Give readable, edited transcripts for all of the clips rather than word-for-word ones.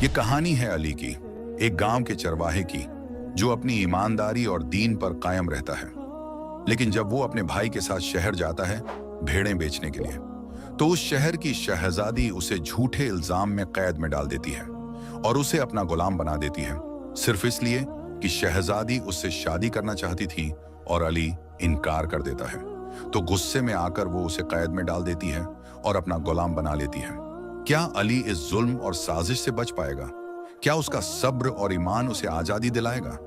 ये कहानी है अली की, एक गांव के चरवाहे की, जो अपनी ईमानदारी और दीन पर कायम रहता है। लेकिन जब वो अपने भाई के साथ शहर जाता है भेड़ें बेचने के लिए, तो उस शहर की शहजादी उसे झूठे इल्जाम में कैद में डाल देती है और उसे अपना गुलाम बना देती है, सिर्फ इसलिए कि शहजादी उससे शादी करना चाहती थी और अली इनकार कर देता है। तो गुस्से में आकर वो उसे कैद में डाल देती है और अपना गुलाम बना लेती है। क्या अली इस जुल्म और साजिश से बच पाएगा? क्या उसका सब्र और ईमान उसे आजादी दिलाएगा?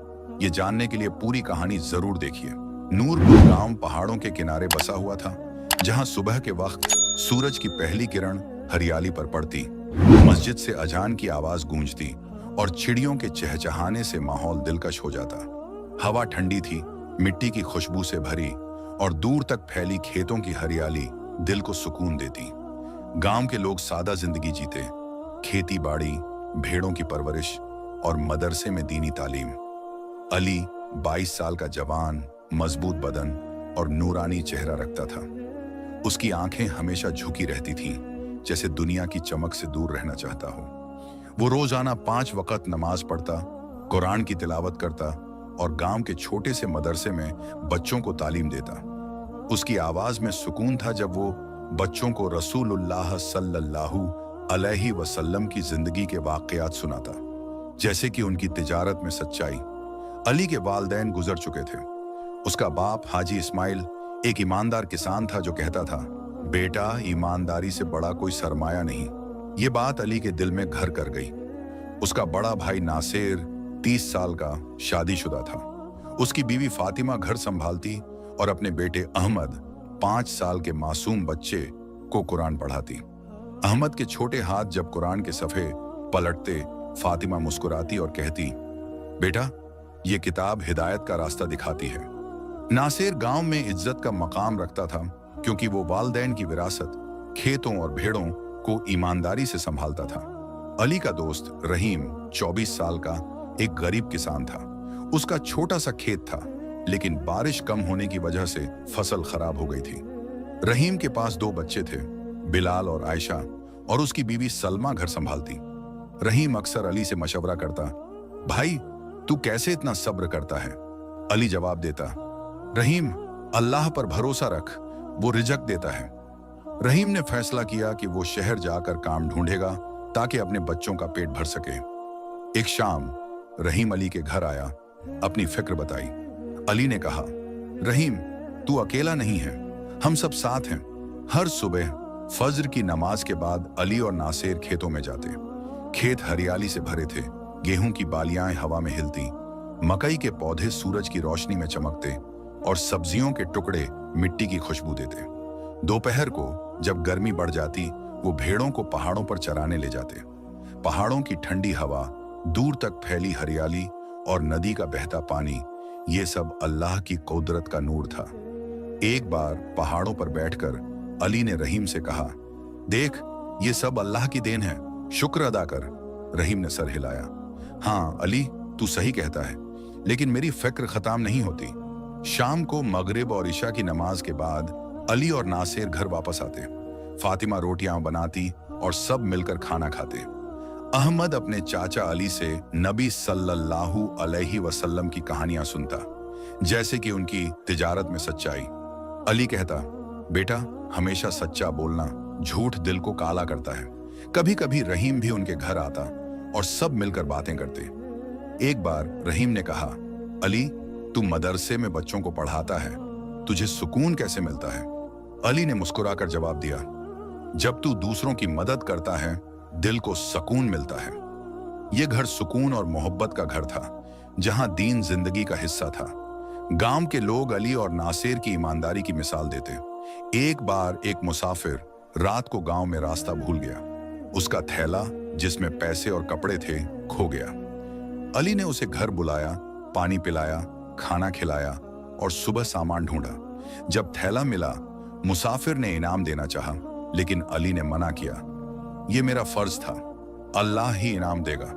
ये जानने के लिए पूरी कहानी जरूर देखिए। नूरपुर गांव पहाड़ों के किनारे बसा हुआ था, जहां सुबह के वक्त सूरज की पहली किरण हरियाली पर पड़ती, मस्जिद से अजान की आवाज गूंजती और चिड़ियों के चहचहाने से माहौल दिलकश हो जाता। हवा ठंडी थी, मिट्टी की खुशबू से भरी और दूर तक फैली खेतों की हरियाली दिल को सुकून देती। गांव के लोग सादा जिंदगी जीते, खेती बाड़ी, भेड़ों की परवरिश और मदरसे में दीनी तालीम। अली 22 साल का जवान, मजबूत बदन और नूरानी चेहरा रखता था। उसकी आंखें हमेशा झुकी रहती थीं, जैसे दुनिया की चमक से दूर रहना चाहता हो। वो रोजाना 5 वक्त नमाज पढ़ता, कुरान की तिलावत करता और गांव के छोटे से मदरसे में बच्चों को तालीम देता। उसकी आवाज में सुकून था जब वो बच्चों को रसूलुल्लाह सल्लल्लाहु अलैहि वसल्लम की जिंदगी के वाकयात सुनाता, जैसे कि उनकी तिजारत में सच्चाई। अली के वालिदैन गुजर चुके थे। उसका बाप हाजी इस्माइल एक ईमानदार किसान था जो कहता था, बेटा, ईमानदारी से बड़ा कोई सरमाया नहीं। ये बात अली के दिल में घर कर गई। उसका बड़ा भाई नासिर 30 साल का शादीशुदा था। उसकी बीवी फातिमा घर संभालती और अपने बेटे अहमद 5 साल के मासूम बच्चे को कुरान पढ़ाती। अहमद के छोटे हाथ जब कुरान के सफ़े पलटते, फातिमा मुस्कुराती और कहती, बेटा, ये किताब हिदायत का रास्ता दिखाती है। नासिर गांव में इज्जत का मकाम रखता था, क्योंकि वो वालिदैन की विरासत, खेतों और भेड़ों को ईमानदारी से संभालता था। अली का दोस्त रहीम 24 साल का एक गरीब किसान था। उसका छोटा सा खेत था, लेकिन बारिश कम होने की वजह से फसल खराब हो गई थी। रहीम के पास 2 बच्चे थे, बिलाल और आयशा, और उसकी बीवी सलमा घर संभालती। रहीम अक्सर अली से मशवरा करता, भाई, तू कैसे इतना सब्र करता है? अली जवाब देता, रहीम, अल्लाह पर भरोसा रख, वो रिजक देता है। रहीम ने फैसला किया कि वो शहर जाकर काम ढूंढेगा ताकि अपने बच्चों का पेट भर सके। एक शाम रहीम अली के घर आया, अपनी फिक्र बताई। अली ने कहा, रहीम, तू अकेला नहीं है, हम सब साथ हैं। हर सुबह फज्र की नमाज के बाद अली और नासिर खेतों में जाते। खेत हरियाली से भरे थे, गेहूं की बालियां हवा में हिलती, मकई के पौधे सूरज की रोशनी में चमकते और सब्जियों के टुकड़े मिट्टी की खुशबू देते। दोपहर को जब गर्मी बढ़ जाती, वो भेड़ों को पहाड़ों पर चराने ले जाते। पहाड़ों की ठंडी हवा, दूर तक फैली हरियाली और नदी का बहता पानी, ये सब अल्लाह की कुदरत का नूर था। एक बार पहाड़ों पर बैठकर अली ने रहीम से कहा, देख, ये सब अल्लाह की देन है, शुक्र अदा कर। रहीम ने सर हिलाया। हाँ अली, तू सही कहता है, लेकिन मेरी फिक्र खत्म नहीं होती। शाम को मगरिब और इशा की नमाज के बाद अली और नासिर घर वापस आते। फातिमा रोटियां बनाती और सब मिलकर खाना खाते। अहमद अपने चाचा अली से नबी सल्लल्लाहु अलैहि वसल्लम की कहानियां सुनता, जैसे कि उनकी तिजारत में सच्चाई। अली कहता, बेटा, हमेशा सच्चा बोलना, झूठ दिल को काला करता है। कभी कभी रहीम भी उनके घर आता और सब मिलकर बातें करते। एक बार रहीम ने कहा, अली, तू मदरसे में बच्चों को पढ़ाता है, तुझे सुकून कैसे मिलता है? अली ने मुस्कुराकर जवाब दिया, जब तू दूसरों की मदद करता है, दिल को सुकून मिलता है। यह घर सुकून और मोहब्बत का घर था, जहां दीन जिंदगी का हिस्सा था। गांव के लोग अली और नासिर की ईमानदारी की मिसाल देते। एक बार एक मुसाफिर रात को गांव में रास्ता भूल गया। उसका थैला, जिसमें पैसे और कपड़े थे, खो गया। अली ने उसे घर बुलाया, पानी पिलाया, खाना खिलाया और सुबह सामान ढूंढा। जब थैला मिला, मुसाफिर ने इनाम देना चाहा, लेकिन अली ने मना किया। ये मेरा फर्ज था, अल्लाह ही इनाम देगा।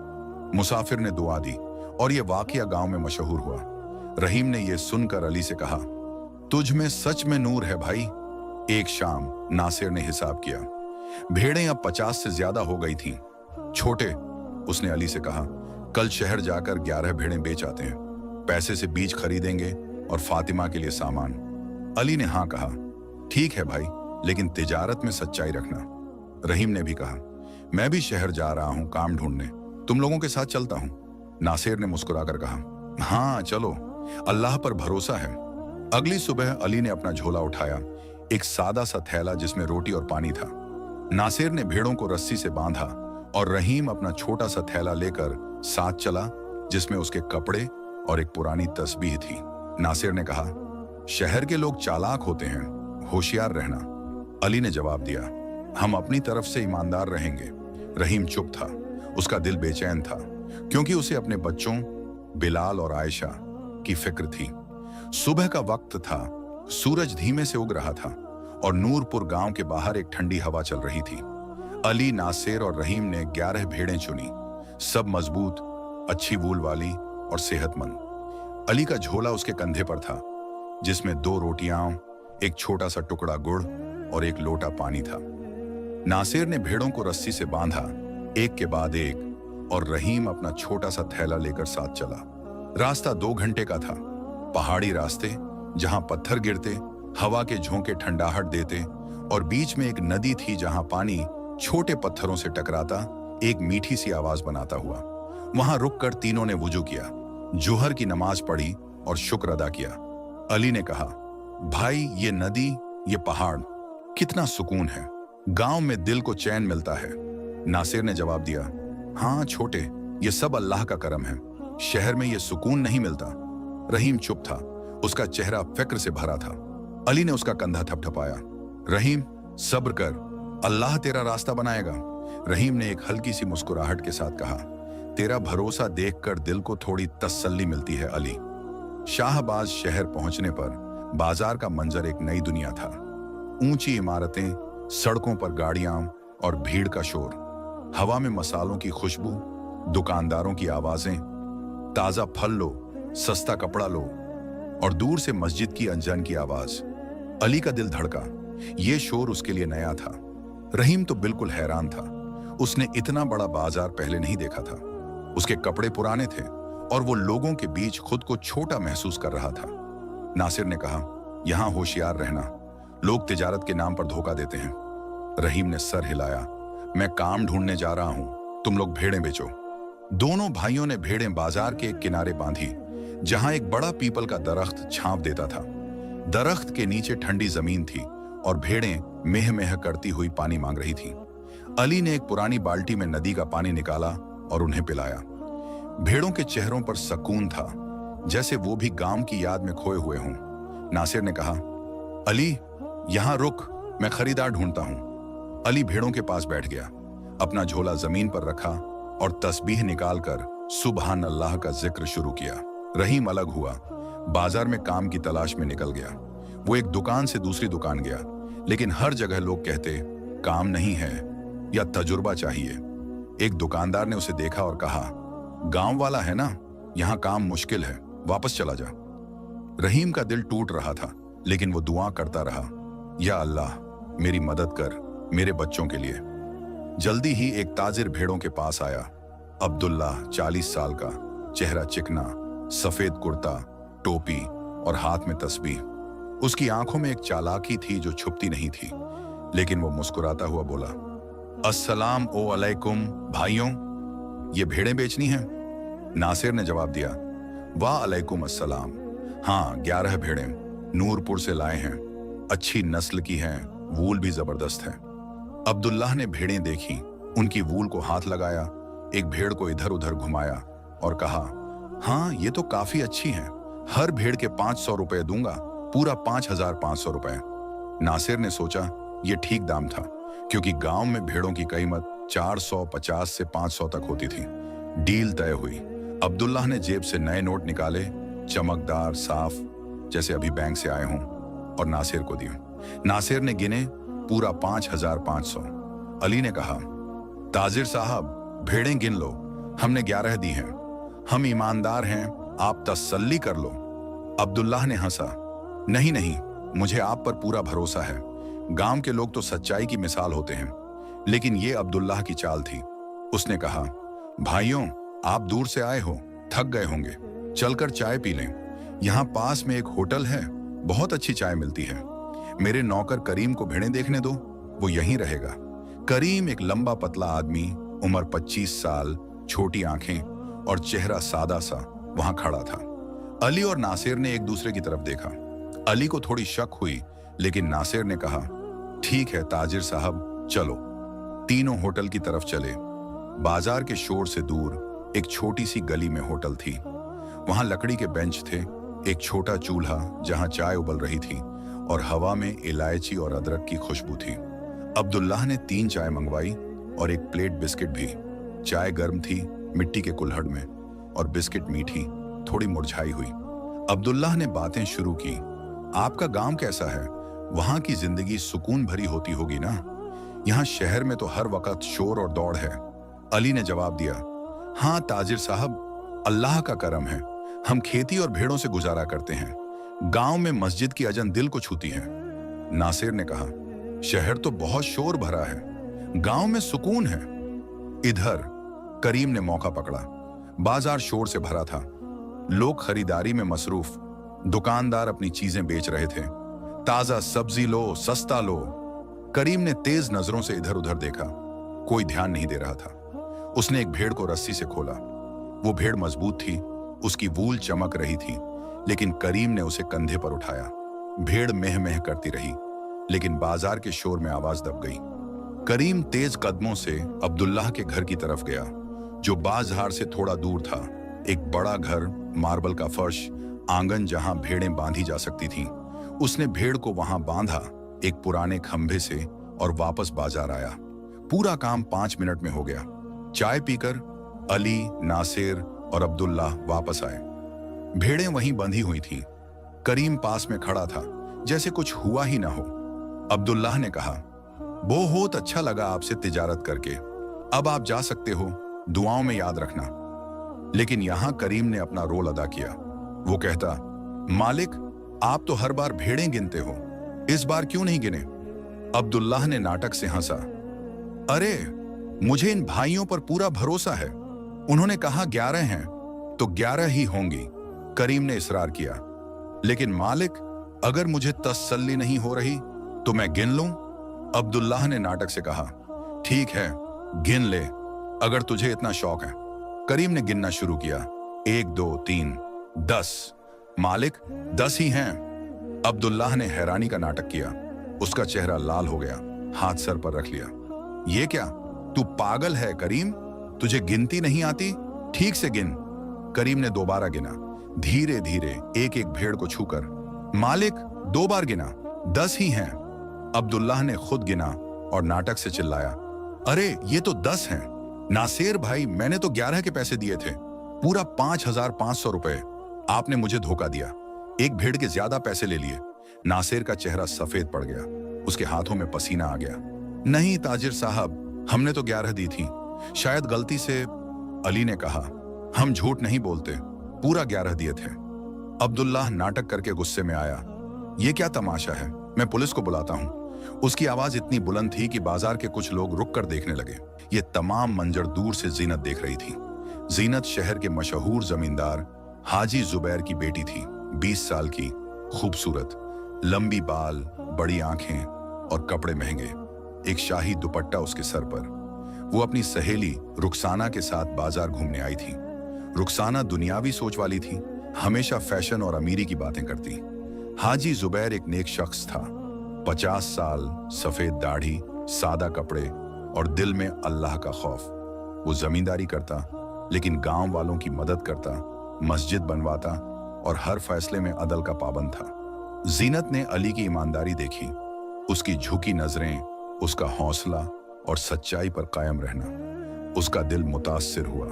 मुसाफिर ने दुआ दी और यह वाकया गांव में मशहूर हुआ। रहीम ने यह सुनकर अली से कहा, तुझ में सच में नूर है भाई। एक शाम नासिर ने हिसाब किया, भेड़ें अब 50 से ज्यादा हो गई थीं। छोटे उसने अली से कहा, कल शहर जाकर 11 भेड़ें बेच आते हैं, पैसे से बीज खरीदेंगे और फातिमा के लिए सामान। अली ने हाँ कहा, ठीक है भाई, लेकिन तिजारत में सच्चाई रखना। रहीम ने भी कहा, मैं भी शहर जा रहा हूं काम ढूंढने, तुम लोगों के साथ चलता हूं। नासिर ने मुस्कुराकर कहा, हाँ चलो, अल्लाह पर भरोसा है। अगली सुबह अली ने अपना झोला उठाया, एक सादा सा थैला जिसमें रोटी और पानी था। नासिर ने भेड़ों को रस्सी से बांधा और रहीम अपना छोटा सा थैला लेकर साथ चला, जिसमें उसके कपड़े और एक पुरानी तस्बीह थी। नासिर ने कहा, शहर के लोग चालाक होते हैं, होशियार रहना। अली ने जवाब दिया, हम अपनी तरफ से ईमानदार रहेंगे। रहीम चुप था, उसका दिल बेचैन था, क्योंकि उसे अपने बच्चों बिलाल और आयशा की फिक्र थी। सुबह का वक्त था, सूरज धीमे से उग रहा था और नूरपुर गांव के बाहर एक ठंडी हवा चल रही थी। अली, नासिर और रहीम ने 11 भेड़ें चुनी, सब मजबूत, अच्छी वूल वाली और सेहतमंद। अली का झोला उसके कंधे पर था, जिसमें 2 रोटियां, एक छोटा सा टुकड़ा गुड़ और एक लोटा पानी था। नासिर ने भेड़ों को रस्सी से बांधा, एक के बाद एक, और रहीम अपना छोटा सा थैला लेकर साथ चला। रास्ता 2 घंटे का था। पहाड़ी रास्ते जहां पत्थर गिरते, हवा के झोंके ठंडाहट देते, और बीच में एक नदी थी जहां पानी छोटे पत्थरों से टकराता एक मीठी सी आवाज बनाता हुआ। वहां रुककर तीनों ने वुजू किया, जोहर की नमाज पढ़ी और शुक्र अदा किया। अली ने कहा, भाई ये नदी, ये पहाड़, कितना सुकून है, गांव में दिल को चैन मिलता है। नासिर ने जवाब दिया, हाँ छोटे, ये सब अल्लाह का करम है, शहर में ये सुकून नहीं मिलता। रहीम चुप था, उसका चेहरा फिक्र से भरा था। अली ने उसका कंधा थपथपाया, रहीम सब्र कर, अल्लाह तेरा रास्ता बनाएगा। रहीम ने एक हल्की सी मुस्कुराहट के साथ कहा, तेरा भरोसा देखकर दिल को थोड़ी तसल्ली मिलती है अली। शाहबाज शहर पहुंचने पर बाजार का मंजर एक नई दुनिया था। ऊंची इमारतें, सड़कों पर गाड़ियां और भीड़ का शोर, हवा में मसालों की खुशबू, दुकानदारों की आवाजें, ताजा फल लो, सस्ता कपड़ा लो, और दूर से मस्जिद की अजान की आवाज। अली का दिल धड़का, ये शोर उसके लिए नया था। रहीम तो बिल्कुल हैरान था, उसने इतना बड़ा बाजार पहले नहीं देखा था। उसके कपड़े पुराने थे और वो लोगों के बीच खुद को छोटा महसूस कर रहा था। नासिर ने कहा, यहां होशियार रहना, लोग तिजारत के नाम पर धोखा देते हैं। रहीम ने सर हिलाया, मैं काम ढूंढने जा रहा हूं, तुम लोग भेड़ें बेचो। दोनों भाइयों ने भेड़ें बाजार के एक किनारे बांधी, जहां एक बड़ा पीपल का दरख्त छांव देता था। दरख्त के नीचे ठंडी जमीन थी और भेड़ें मेह मेह करती हुई पानी मांग रही थीं। अली ने एक पुरानी बाल्टी में नदी का पानी निकाला और उन्हें पिलाया। भेड़ों के चेहरों पर सुकून था, जैसे वो भी गांव की याद में खोए हुए हों। नासिर ने कहा, अली यहां रुक, मैं खरीदार ढूंढता हूं। अली भेड़ों के पास बैठ गया, अपना झोला जमीन पर रखा और तस्बीह निकालकर सुबहान अल्लाह का जिक्र शुरू किया। रहीम अलग हुआ, बाजार में काम की तलाश में निकल गया। वो एक दुकान से दूसरी दुकान गया, लेकिन हर जगह लोग कहते, काम नहीं है या तजुर्बा चाहिए। एक दुकानदार ने उसे देखा और कहा, गांव वाला है ना, यहां काम मुश्किल है, वापस चला जा। रहीम का दिल टूट रहा था, लेकिन वो दुआ करता रहा, या अल्लाह मेरी मदद कर, मेरे बच्चों के लिए। जल्दी ही एक ताजिर भेड़ों के पास आया। अब्दुल्ला 40 साल का, चेहरा चिकना, सफेद कुर्ता, टोपी और हाथ में तस्बीह। उसकी आंखों में एक चालाकी थी जो छुपती नहीं थी, लेकिन वो मुस्कुराता हुआ बोला, अस्सलाम ओ अलैकुम भाइयों, ये भेड़ें बेचनी हैं? नासिर ने जवाब दिया, वाह अलैकुम अस्सलाम, हाँ 11 भेड़ें नूरपुर से लाए हैं, अच्छी नस्ल की हैं, वूल भी जबरदस्त है। अब्दुल्लाह ने भेड़ें देखी, उनकी वूल को हाथ लगाया, एक भेड़ को इधर उधर घुमाया और कहा, हाँ ये तो काफी अच्छी हैं, हर भेड़ के 500 रुपए दूंगा, पूरा 5500 रुपए। नासिर ने सोचा ये ठीक दाम था, क्योंकि गांव में भेड़ों की कीमत 450 से 500 तक होती थी। डील तय हुई। अब्दुल्लाह ने जेब से नए नोट निकाले, चमकदार, साफ, जैसे अभी बैंक से आए हों, और नासिर को दिए। नासिर ने गिने, पूरा 5500। अली ने कहा, ताजिर साहब भेड़ें गिन लो, हमने 11 दी हैं, हम ईमानदार हैं, आप तसल्ली कर लो। अब्दुल्लाह ने हंसा, नहीं नहीं, मुझे आप पर पूरा भरोसा है, गांव के लोग तो सच्चाई की मिसाल होते हैं। लेकिन ये अब्दुल्लाह की चाल थी। उसने कहा, भाइयों, आप दूर से आए हो, थक गए होंगे, चलकर चाय पी लें। यहाँ पास में एक होटल है, बहुत अच्छी चाय मिलती है। मेरे नौकर करीम को भेड़ें देखने दो, वो यहीं रहेगा। करीम एक लंबा पतला आदमी, उम्र 25 साल, छोटी आंखें और चेहरा सादा सा वहां खड़ा था। अली और नासिर ने एक दूसरे की तरफ देखा। अली को थोड़ी शक हुई, लेकिन नासिर ने कहा, ठीक है ताजिर साहब, चलो। तीनों होटल की तरफ चले। बाजार के शोर से दूर एक छोटी सी गली में होटल थी। वहां लकड़ी के बेंच थे, एक छोटा चूल्हा जहां चाय उबल रही थी और हवा में इलायची और अदरक की खुशबू थी। अब्दुल्लाह ने 3 चाय मंगवाई और एक प्लेट बिस्किट भी। चाय गर्म थी, मिट्टी के कुल्हड़ में, और बिस्किट मीठी, थोड़ी मुरझाई हुई। अब्दुल्लाह ने बातें शुरू की। आपका गांव कैसा है? वहां की जिंदगी सुकून भरी होती होगी ना? यहाँ शहर में तो हर वक्त शोर और दौड़ है। अली ने जवाब दिया, हाँ ताजिर साहब, अल्लाह का करम है, हम खेती और भेड़ों से गुजारा करते हैं। गांव में मस्जिद की अजन दिल को छूती है। नासिर ने कहा, शहर तो बहुत शोर भरा है, गांव में सुकून है। इधर करीम ने मौका पकड़ा। बाजार शोर से भरा था, लोग खरीदारी में मसरूफ, दुकानदार अपनी चीजें बेच रहे थे। ताजा सब्जी लो, सस्ता लो। करीम ने तेज नजरों से इधर उधर देखा, कोई ध्यान नहीं दे रहा था। उसने एक भेड़ को रस्सी से खोला। वो भेड़ मजबूत थी, उसकी वूल चमक रही थी, लेकिन करीम ने उसे कंधे पर उठाया। भेड़ मेह मेह करती रही, लेकिन बाजार के शोर में आवाज दब गई। करीम तेज कदमों से अब्दुल्लाह के घर की तरफ गया, जो बाजार से थोड़ा दूर था। एक बड़ा घर, मार्बल का फर्श, आंगन जहां भेड़ें बांधी जा सकती थीं। उसने भेड़ को वहां बांधा एक पुराने खंभे से और वापस बाजार आया। पूरा काम 5 मिनट में हो गया। चाय पीकर अली, नासिर और अब्दुल्लाह वापस आए। भेड़ें वहीं बंधी हुई थीं। करीम पास में खड़ा था, जैसे कुछ हुआ ही ना हो। अब्दुल्लाह ने कहा, बहुत अच्छा लगा आपसे तिजारत करके, अब आप जा सकते हो, दुआओं में याद रखना। लेकिन यहां करीम ने अपना रोल अदा किया। वो कहता, मालिक, आप तो हर बार भेड़ें गिनते हो, इस बार क्यों नहीं गिने? अब्दुल्लाह ने नाटक से हंसा, अरे मुझे इन भाइयों पर पूरा भरोसा है, उन्होंने कहा 11 हैं तो 11 ही होंगी। करीम ने इसरार किया, लेकिन मालिक, अगर मुझे तसल्ली नहीं हो रही तो मैं गिन लूं? अब्दुल्लाह ने नाटक से कहा, ठीक है, गिन ले, अगर तुझे इतना शौक है। करीम ने गिनना शुरू किया, 1 2 3 10। मालिक, 10 ही हैं। अब्दुल्लाह ने हैरानी का नाटक किया। उसका चेहरा लाल हो गया, हाथ सर पर रख लिया। ये क्या, तू पागल है करीम? तुझे गिनती नहीं आती? ठीक से गिन। करीम ने दोबारा गिना, धीरे धीरे एक एक भेड़ को छूकर। मालिक, 2 बार गिना, 10 ही हैं। अब्दुल्लाह ने खुद गिना और नाटक से चिल्लाया, अरे ये तो 10 हैं। नासिर भाई, मैंने तो 11 के पैसे दिए थे, पूरा 5,500 रुपए। आपने मुझे धोखा दिया, एक भेड़ के ज्यादा पैसे ले लिए। नासिर का चेहरा सफेद पड़ गया, उसके हाथों में पसीना आ गया। नहीं ताजिर साहब, हमने तो 11 दी थी, शायद गलती से। अली ने कहा, हम झूठ नहीं बोलते, पूरा 11 दिए थे। अब्दुल्लाह नाटक करके गुस्से में आया, ये क्या तमाशा है, मैं पुलिस को बुलाता हूं। उसकी आवाज इतनी बुलंद थी कि बाजार के कुछ लोग रुक कर देखने लगे। ये तमाम मंजर दूर से जीनत देख रही थी। जीनत शहर के मशहूर जमींदार हाजी जुबैर की बेटी थी, 20 साल की, खूबसूरत, लंबी बाल, बड़ी आंखें और कपड़े महंगे, एक शाही दुपट्टा उसके सर पर। वो अपनी सहेली रुखसाना के साथ बाजार घूमने आई थी। रुखसाना दुनियावी सोच वाली थी, हमेशा फैशन और अमीरी की बातें करती। हाजी जुबैर एक नेक शख्स था, 50 साल, सफेद दाढ़ी, सादा कपड़े और दिल में अल्लाह का खौफ। वो जमींदारी करता, लेकिन गांव वालों की मदद करता, मस्जिद बनवाता और हर फैसले में अदल का पाबंद था। जीनत ने अली की ईमानदारी देखी, उसकी झुकी नजरें, उसका हौसला और सच्चाई पर कायम रहना। उसका दिल मुतासिर हुआ।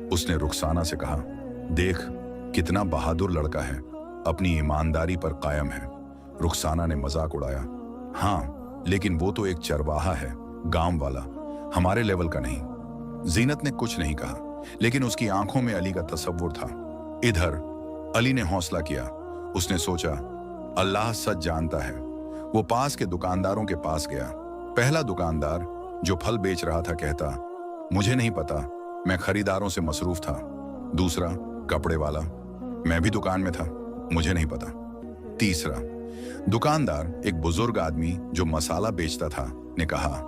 उसने रुखसाना से कहा, देख कितना बहादुर लड़का है, अपनी ईमानदारी पर कायम है। रुखसाना ने मजाक उड़ाया, हाँ लेकिन वो तो एक चरवाहा है, गांव वाला, हमारे लेवल का नहीं। जीनत ने कुछ नहीं कहा, लेकिन उसकी आंखों में अली का तसव्वुर था। इधर अली ने हौसला किया। उसने सोचा, अल्लाह सच जानता है। वो पास के दुकानदारों के पास गया। पहला दुकानदार जो फल बेच रहा था कहता, मुझे नहीं पता, मैं खरीदारों से मसरूफ था। दूसरा, कपड़े वाला, मैं भी दुकान में था, मुझे नहीं पता। तीसरा, दुकानदार, एक बुजुर्ग आदमी जो मसाला बेचता था, ने कहा,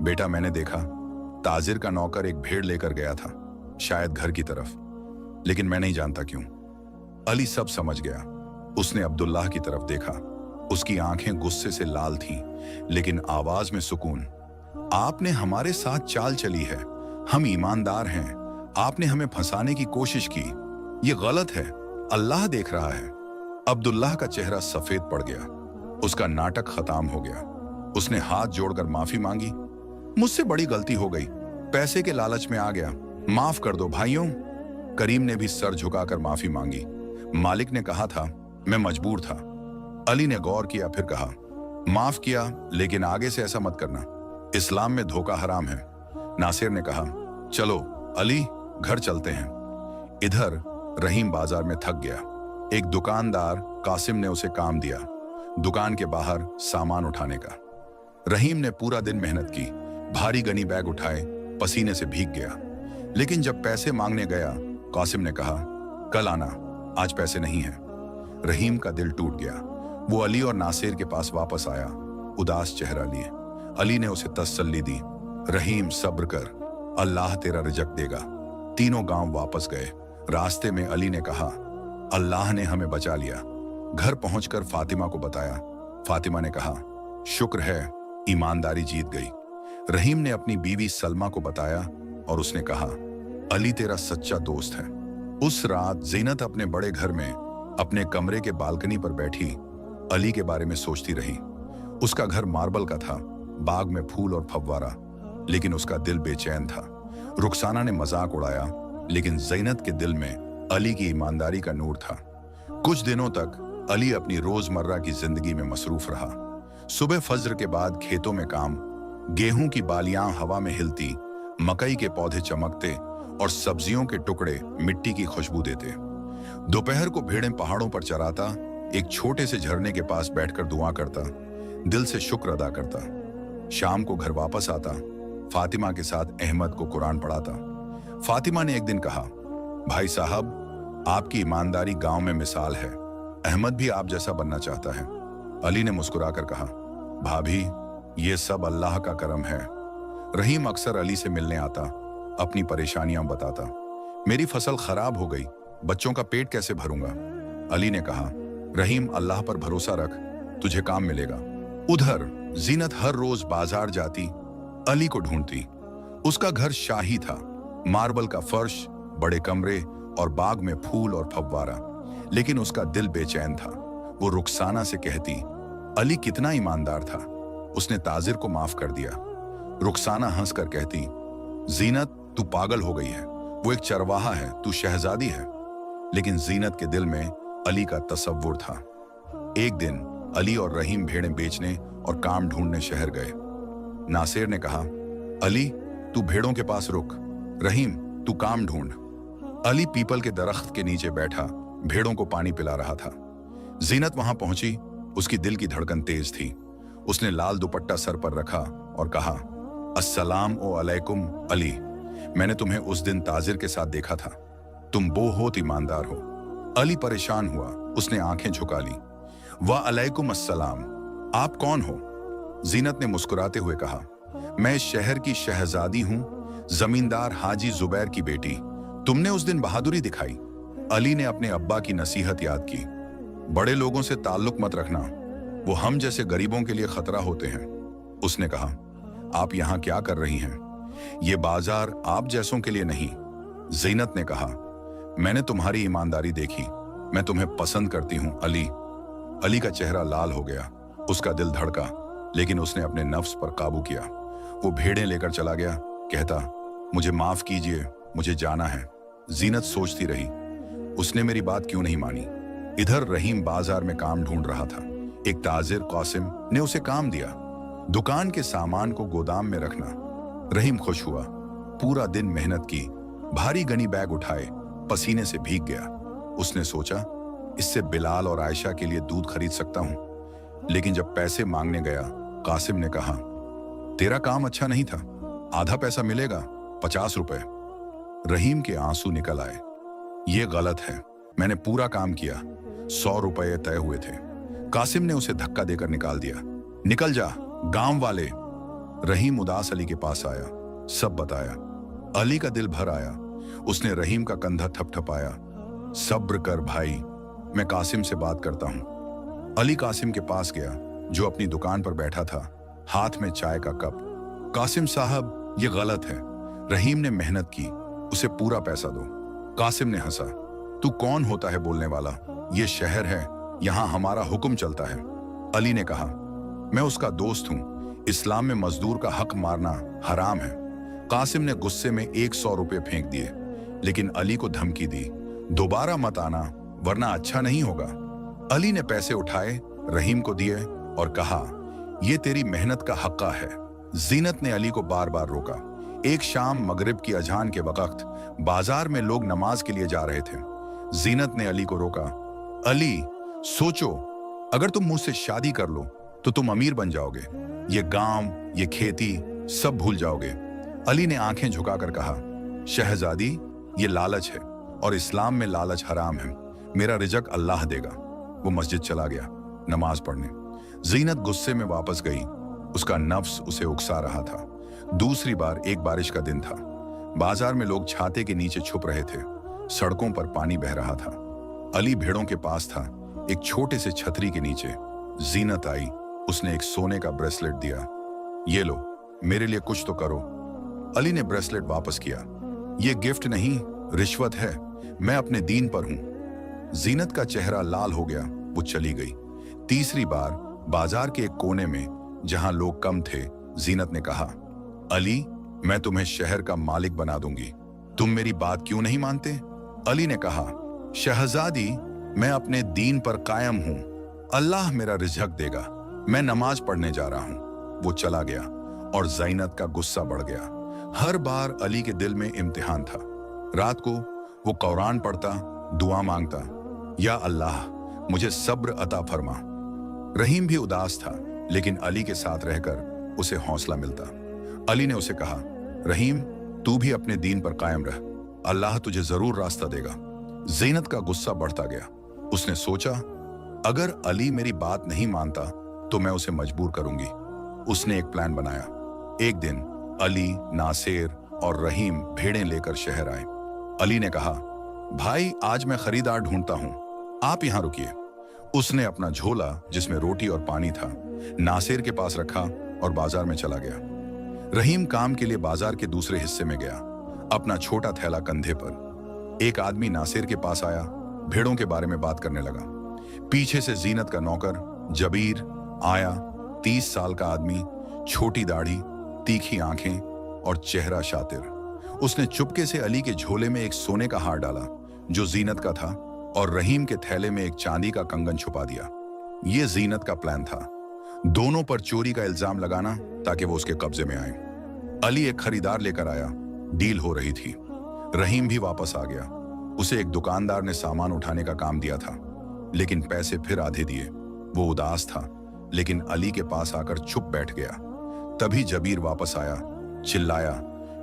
बेटा मैंने देखा ताजिर का नौकर एक भेड़ लेकर गया था, शायद घर की तरफ, लेकिन मैं नहीं जानता क्यों। अली सब समझ गया। उसने अब्दुल्लाह की तरफ देखा। उसकी आंखें गुस्से से लाल थीं, लेकिन आवाज में सुकून। आपने हमारे साथ चाल चली है, हम ईमानदार हैं, आपने हमें फंसाने की कोशिश की, ये गलत है, अल्लाह देख रहा है। अब्दुल्लाह का चेहरा सफेद पड़ गया। उसका नाटक खत्म हो गया। उसने हाथ जोड़कर माफी मांगी। मुझसे बड़ी गलती हो गई, पैसे के लालच में आ गया, माफ कर दो भाइयों। करीम ने भी सर झुकाकर माफी मांगी। मालिक ने कहा था, मैं मजबूर था। अली ने गौर किया, फिर कहा, माफ किया, लेकिन आगे से ऐसा मत करना, इस्लाम में धोखा हराम है। नासिर ने कहा, चलो अली, घर चलते हैं। इधर रहीम बाजार में थक गया। एक दुकानदार कासिम ने उसे काम दिया, दुकान के बाहर सामान उठाने का। रहीम ने पूरा दिन मेहनत की, भारी गनी बैग उठाए, पसीने से भीग गया। लेकिन जब पैसे मांगने गया, कासिम ने कहा, कल आना, आज पैसे नहीं हैं। रहीम का दिल टूट गया। वो अली और नासिर के पास वापस आया, उदास चेहरा लिए। अली ने उसे तसल्ली दी, रहीम सब्र कर, अल्लाह तेरा रिजक देगा। तीनों गांव वापस गए। रास्ते में अली ने कहा, अल्लाह ने हमें बचा लिया। घर पहुंचकर फातिमा को बताया। फातिमा ने कहा, शुक्र है, ईमानदारी जीत गई। रहीम ने अपनी बीवी सलमा को बताया और उसने कहा, अली तेरा सच्चा दोस्त है। उस रात ज़ीनत अपने बड़े घर में अपने कमरे के बालकनी पर बैठी अली के बारे में सोचती रही। उसका घर मार्बल का था, बाग में फूल और फव्वारा, लेकिन उसका दिल बेचैन था। रुखसाना ने मजाक उड़ाया, लेकिन ज़ीनत के दिल में अली की ईमानदारी का नूर था। कुछ दिनों तक अली अपनी रोजमर्रा की जिंदगी में मसरूफ रहा। सुबह फज्र के बाद खेतों में काम, गेहूं की बालियां हवा में हिलती, मकई के पौधे चमकते और सब्जियों के टुकड़े मिट्टी की खुशबू देते। दोपहर को भेड़ें पहाड़ों पर चराता, एक छोटे से झरने के पास बैठकर दुआ करता, दिल से शुक्र अदा करता। शाम को घर वापस आता, फातिमा के साथ अहमद को कुरान पढ़ाता। फातिमा ने एक दिन कहा, भाई साहब, आपकी ईमानदारी गांव में मिसाल है, अहमद भी आप जैसा बनना चाहता है। अली ने मुस्कुराकर कहा, भाभी, ये सब अल्लाह का करम है। रहीम अक्सर अली से मिलने आता, अपनी परेशानियां बताता। मेरी फसल खराब हो गई, बच्चों का पेट कैसे भरूंगा। अली ने कहा, रहीम, अल्लाह पर भरोसा रख, तुझे काम मिलेगा। उधर ज़ीनत हर रोज बाजार जाती, अली को ढूंढती। उसका घर शाही था, मार्बल का फर्श, बड़े कमरे और बाग में फूल और फव्वारा, लेकिन उसका दिल बेचैन था। वो रुखसाना से कहती, अली कितना ईमानदार था, उसने ताजिर को माफ कर दिया। रुखसाना हंसकर कहती, ज़ीनत, तू पागल हो गई है, वो एक चरवाहा है, तू शहजादी है। लेकिन ज़ीनत के दिल में अली का तसव्वुर था। एक दिन अली और रहीम भेड़ें बेचने और काम ढूंढने शहर गए। नासिर ने कहा, अली, तू भेड़ों के पास रुक, रहीम, तू काम ढूंढ। अली पीपल के दरख्त के नीचे बैठा भेड़ों को पानी पिला रहा था। ज़ीनत वहां पहुंची, उसकी दिल की धड़कन तेज थी। उसने लाल दुपट्टा सर पर रखा और कहा, अस्सलाम ओ अलैकुम अली, मैंने तुम्हें उस दिन ताजिर के साथ देखा था, तुम बहुत ईमानदार हो। अली परेशान हुआ, उसने आंखें झुका ली। वाह अलैकुम अस्सलाम, आप कौन हो? ज़ीनत ने मुस्कुराते हुए कहा, मैं इस शहर की शहजादी हूं, जमींदार हाजी जुबैर की बेटी। तुमने उस दिन बहादुरी दिखाई। अली ने अपने अब्बा की नसीहत याद की, बड़े लोगों से ताल्लुक मत रखना, वो हम जैसे गरीबों के लिए खतरा होते हैं। उसने कहा, आप यहाँ क्या कर रही हैं? ये बाजार आप जैसों के लिए नहीं। ज़ीनत ने कहा, मैंने तुम्हारी ईमानदारी देखी, मैं तुम्हें पसंद करती हूँ अली। अली का चेहरा लाल हो गया, उसका दिल धड़का, लेकिन उसने अपने नफ्स पर काबू किया। वो भेड़ें लेकर चला गया, कहता, मुझे माफ कीजिए, मुझे जाना है। ज़ीनत सोचती रही, उसने मेरी बात क्यों नहीं मानी। इधर रहीम बाजार में काम ढूंढ रहा था। एक ताजिर कासिम ने उसे काम दिया, दुकान के सामान को गोदाम में रखना। रहीम खुश हुआ, पूरा दिन मेहनत की, भारी गनी बैग उठाए, पसीने से भीग गया। उसने सोचा, इससे बिलाल और आयशा के लिए दूध खरीद सकता हूं। लेकिन जब पैसे मांगने गया, कासिम ने कहा, तेरा काम अच्छा नहीं था, आधा पैसा मिलेगा, 50 रुपए। रहीम के आंसू निकल आए। ये गलत है, मैंने पूरा काम किया, 100 रुपए तय हुए थे। कासिम ने उसे धक्का देकर निकाल दिया। निकल जा, गांव वाले। रहीम उदास अली के पास आया, सब बताया। अली का दिल भर आया। उसने रहीम का कंधा थपथपाया। सब्र कर भाई, मैं कासिम से बात करता हूं। अली कासिम के पास गया, जो अपनी दुकान पर बैठा था, हाथ में चाय का कप। कासिम साहब, ये गलत है। रहीम ने मेहनत की, उसे पूरा पैसा दो। कासिम ने हंसा। तू कौन होता है बोलने वाला? ये शहर है, यहां हमारा हुक्म चलता है। अली ने कहा, मैं उसका दोस्त हूं, इस्लाम में मजदूर का हक मारना हराम है। कासिम ने गुस्से में 100 रुपए फेंक दिए, लेकिन अली को धमकी दी, दोबारा मत आना वरना अच्छा नहीं होगा। अली ने पैसे उठाए, रहीम को दिए और कहा, यह तेरी मेहनत का हक्का है। जीनत ने अली को बार बार रोका। एक शाम मगरिब की अजान के वक्त बाजार में लोग नमाज के लिए जा रहे थे। जीनत ने अली को रोका। अली, सोचो, अगर तुम मुझसे शादी कर लो तो तुम अमीर बन जाओगे। ये गांव, ये खेती सब भूल जाओगे। अली ने आंखें झुकाकर कहा, शहजादी, ये लालच है और इस्लाम में लालच हराम है। मेरा रिजक अल्लाह देगा। वो मस्जिद चला गया नमाज पढ़ने। जीनत गुस्से में वापस गई। उसका नफ्स उसे उकसा रहा था। दूसरी बार एक बारिश का दिन था। बाजार में लोग छाते के नीचे छुप रहे थे। सड़कों पर पानी बह रहा था। अली भेड़ों के पास था, एक छोटे से छतरी के नीचे। जीनत आई, उसने एक सोने का ब्रेसलेट दिया। ये लो, मेरे लिए कुछ तो करो। अली ने ब्रेसलेट वापस किया। ये गिफ्ट नहीं, रिश्वत है, मैं अपने दीन पर हूं। जीनत का चेहरा लाल हो गया, वो चली गई। तीसरी बार बाजार के एक कोने में, जहां लोग कम थे, जीनत ने कहा, अली, मैं तुम्हें शहर का मालिक बना दूंगी, तुम मेरी बात क्यों नहीं मानते? अली ने कहा, शहजादी, मैं अपने दीन पर कायम हूं, अल्लाह मेरा रिज़्क देगा, मैं नमाज पढ़ने जा रहा हूं। वो चला गया और जीनत का गुस्सा बढ़ गया। हर बार अली के दिल में इम्तिहान था। रात को वो कुरान पढ़ता, दुआ मांगता, या अल्लाह, मुझे सब्र अता फरमा। रहीम भी उदास था, लेकिन अली के साथ रहकर उसे हौसला मिलता। अली ने उसे कहा, रहीम, तू भी अपने दीन पर कायम रह, अल्लाह तुझे जरूर रास्ता देगा। जीनत का गुस्सा बढ़ता गया। उसने सोचा, अगर अली मेरी बात नहीं मानता तो मैं उसे मजबूर करूंगी। उसने एक प्लान बनाया। एक दिन अली, नासिर और रहीम भेड़ें लेकर शहर आए। अली ने कहा, भाई, आज मैं खरीदार ढूंढता हूं, आप यहां रुकिए। उसने अपना झोला, जिसमें रोटी और पानी था, नासिर के पास रखा और बाजार में चला गया। रहीम काम के लिए बाजार के दूसरे हिस्से में गया, अपना छोटा थैला कंधे पर। एक आदमी नासिर के पास आया, भेड़ों के बारे में बात करने लगा। पीछे से जीनत का नौकर जबीर आया। 30 साल का आदमी, छोटी दाढ़ी, तीखी आंखें और चेहरा शातिर। उसने चुपके से अली के झोले में एक सोने का हार डाला, जो जीनत का था, और रहीम के थैले में एक चांदी का कंगन छुपा दिया। यह जीनत का प्लान था, दोनों पर चोरी का इल्जाम लगाना ताकि वो उसके कब्जे में आए। अली एक खरीदार लेकर आया, डील हो रही थी। रहीम भी वापस आ गया। उसे एक दुकानदार ने सामान उठाने का काम दिया था, लेकिन पैसे फिर आधे दिए। वो उदास था, लेकिन अली के पास आकर चुप बैठ गया। तभी जबीर वापस आया, चिल्लाया,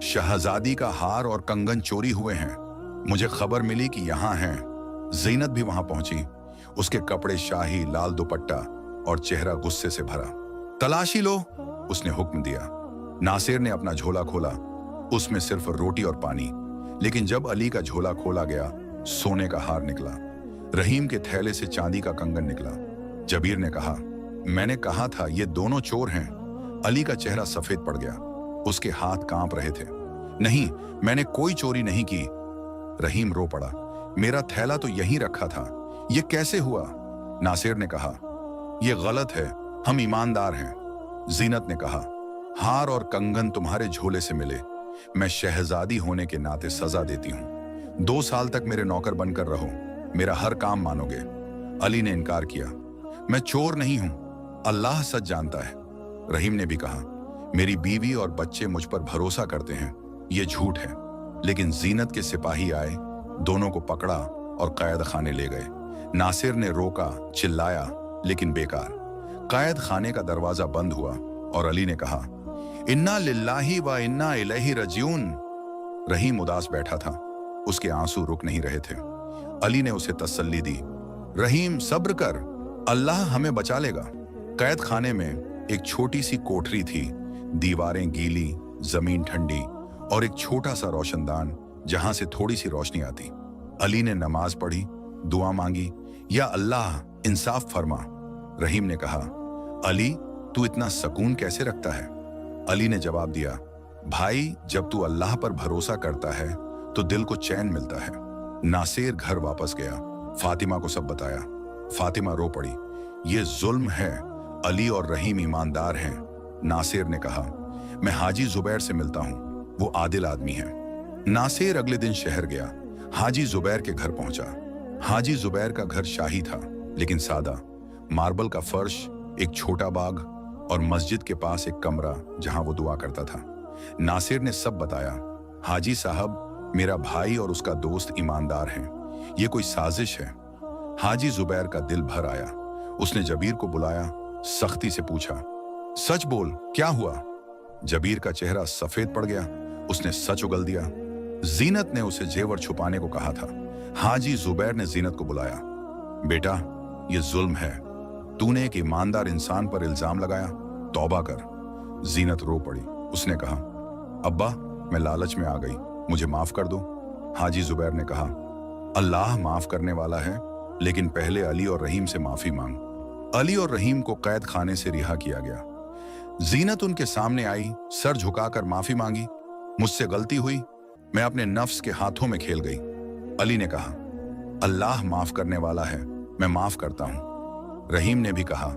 शहजादी का हार और कंगन चोरी हुए हैं, मुझे खबर मिली कि यहाँ हैं। जीनत भी वहां पहुंची। उसके कपड़े शाही, लाल दुपट्टा और चेहरा गुस्से से भरा। तलाशी लो, उसने हुक्म दिया। नासिर ने अपना झोला खोला, उसमें सिर्फ रोटी और पानी। लेकिन जब अली का झोला खोला गया, सोने का हार निकला। रहीम के थैले से चांदी का कंगन निकला। जबीर ने कहा, मैंने कहा था ये दोनों चोर हैं। अली का चेहरा सफेद पड़ गया, उसके हाथ कांप रहे थे। नहीं, मैंने कोई चोरी नहीं की। रहीम रो पड़ा, मेरा थैला तो यहीं रखा था, ये कैसे हुआ? नासिर ने कहा, यह गलत है, हम ईमानदार हैं। जीनत ने कहा, हार और कंगन तुम्हारे झोले से मिले, मैं शहजादी होने के नाते सजा देती हूं। 2 साल तक मेरे नौकर बनकर रहो, मेरा हर काम मानोगे। अली ने इनकार किया, मैं चोर नहीं हूं, अल्लाह सच जानता है। रहीम ने भी कहा, मेरी बीवी और बच्चे मुझ पर भरोसा करते हैं, ये झूठ है। लेकिन जीनत के सिपाही आए, दोनों को पकड़ा और कैद खाने ले गए। नासिर ने रोका, चिल्लाया, लेकिन बेकार। कैद खाने का दरवाजा बंद हुआ और अली ने कहा, इन्ना लिल्लाही व इन्ना इलैहि रजिऊन। रहीम उदास बैठा था, उसके आंसू रुक नहीं रहे थे। अली ने उसे तसल्ली दी, रहीम सब्र कर, अल्लाह हमें बचा लेगा। कैद खाने में एक छोटी सी कोठरी थी, दीवारें गीली, जमीन ठंडी और एक छोटा सा रोशनदान जहां से थोड़ी सी रोशनी आती। अली ने नमाज पढ़ी, दुआ मांगी, या अल्लाह इंसाफ फरमा। रहीम ने कहा, अली तू इतना सुकून कैसे रखता है? अली ने जवाब दिया, भाई जब तू अल्लाह पर भरोसा करता है तो दिल को चैन मिलता है। नासिर घर वापस गया, फातिमा को सब बताया। फातिमा रो पड़ी, ये जुल्म है, अली और रहीम ईमानदार हैं। नासिर ने कहा, मैं हाजी जुबैर से मिलता हूं, वो आदिल आदमी है। नासिर अगले दिन शहर गया, हाजी जुबैर के घर पहुंचा। हाजी जुबैर का घर शाही था, लेकिन सादा, मार्बल का फर्श, एक छोटा बाग और मस्जिद के पास एक कमरा जहां वो दुआ करता था। नासिर ने सब बताया, हाजी साहब मेरा भाई और उसका दोस्त ईमानदार हैं, ये कोई साजिश है। हाजी जुबैर का दिल भर आया, उसने जबीर को बुलाया, सख्ती से पूछा, सच बोल क्या हुआ? जबीर का चेहरा सफेद पड़ गया, उसने सच उगल दिया। जीनत ने उसे जेवर छुपाने को कहा था। हाजी जुबैर ने जीनत को बुलाया, बेटा ये जुल्म है, तूने एक ईमानदार इंसान पर इल्जाम लगाया, तौबा कर। जीनत रो पड़ी, उसने कहा, अब्बा मैं लालच में आ गई, मुझे माफ कर दो। हाजी जुबैर ने कहा, अल्लाह माफ करने वाला है, लेकिन पहले अली और रहीम से माफी मांग। अली और रहीम को कैद खाने से रिहा किया गया। जीनत उनके सामने आई, सर झुकाकर माफी मांगी, मुझसे गलती हुई, मैं अपने नफ्स के हाथों में खेल गई। अली ने कहा, अल्लाह माफ करने वाला है, मैं माफ करता हूं। रहीम ने भी कहा,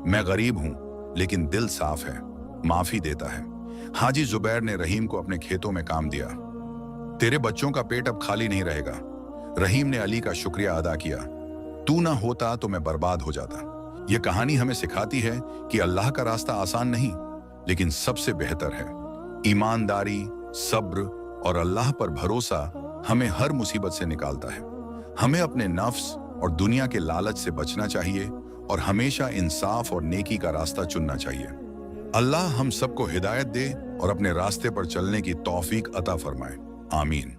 मैं गरीब हूं लेकिन दिल साफ है, माफी देता है। हाजी जुबैर ने रहीम को अपने खेतों में काम दिया। तेरे बच्चों का पेट अब खाली नहीं रहेगा। रहीम ने अली का शुक्रिया अदा किया, तू ना होता तो मैं बर्बाद हो जाता। यह कहानी हमें सिखाती है कि अल्लाह का रास्ता आसान नहीं, लेकिन सबसे बेहतर है। ईमानदारी, सब्र और अल्लाह पर भरोसा हमें हर मुसीबत से निकालता है। हमें अपने नफ्स और दुनिया के लालच से बचना चाहिए और हमेशा इंसाफ और नेकी का रास्ता चुनना चाहिए। अल्लाह हम सबको हिदायत दे और अपने रास्ते पर चलने की तौफीक अता फरमाए। आमीन।